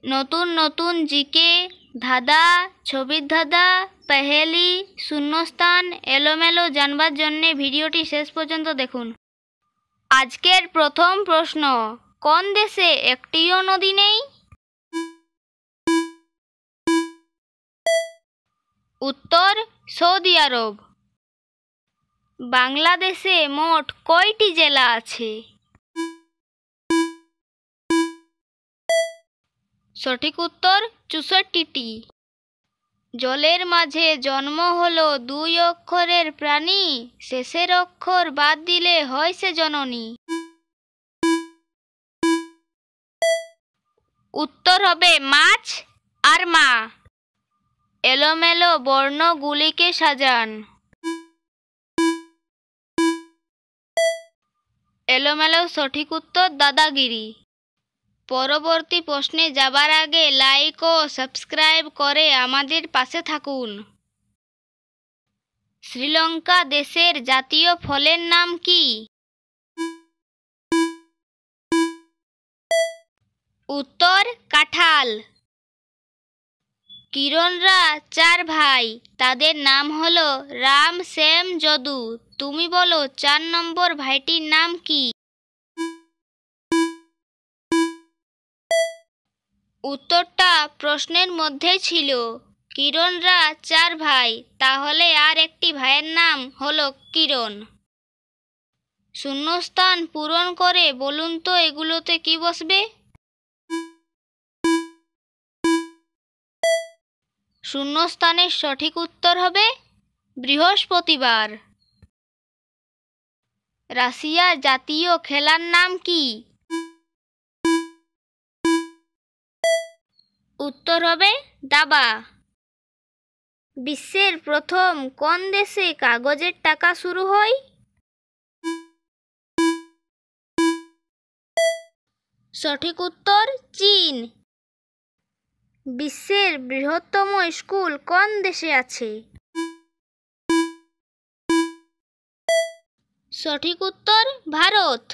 নতুন নতুন জিকে, ধাঁধা, ছবির ধাঁধা, পহেলি, শূন্যস্থান এলোমেলো জানবার জন্যে ভিডিওটি শেষ পর্যন্ত দেখুন। আজকের প্রথম প্রশ্ন, কোন দেশে একটিও নদী নেই? উত্তর সৌদি আরব। বাংলাদেশে মোট কয়টি জেলা আছে? সঠিক উত্তর ৬৪টি। জলের মাঝে জন্ম হলো ২ অক্ষরের প্রাণী, শেষের অক্ষর বাদ দিলে হয় সে জননী। উত্তর হবে মাছ আর মা। এলোমেলো বর্ণগুলিকে সাজান। এলোমেলো সঠিক উত্তর দাদাগিরি। পরবর্তী প্রশ্নে যাবার আগে লাইক ও সাবস্ক্রাইব করে আমাদের পাশে থাকুন। শ্রীলঙ্কা দেশের জাতীয় ফলের নাম কি? উত্তর কাঁঠাল। কিরণরা ৪ ভাই, তাদের নাম হলো রাম, শ্যাম, যদু। তুমি বলো ৪ নম্বর ভাইটির নাম কি? উত্তরটা প্রশ্নের মধ্যেই ছিল। কিরণরা ৪ ভাই, তাহলে আর একটি ভাইয়ের নাম হলো কিরণ। শূন্যস্থান পূরণ করে বলুন তো এগুলোতে কি বসবে? শূন্যস্থানের সঠিক উত্তর হবে বৃহস্পতিবার। রাশিয়ার জাতীয় খেলার নাম কি? উত্তর হবে দাবা। বিশ্বের প্রথম কোন দেশে কাগজের টাকা শুরু হয়? সঠিক উত্তর চীন। বিশ্বের বৃহত্তম স্কুল কোন দেশে আছে? সঠিক উত্তর ভারত।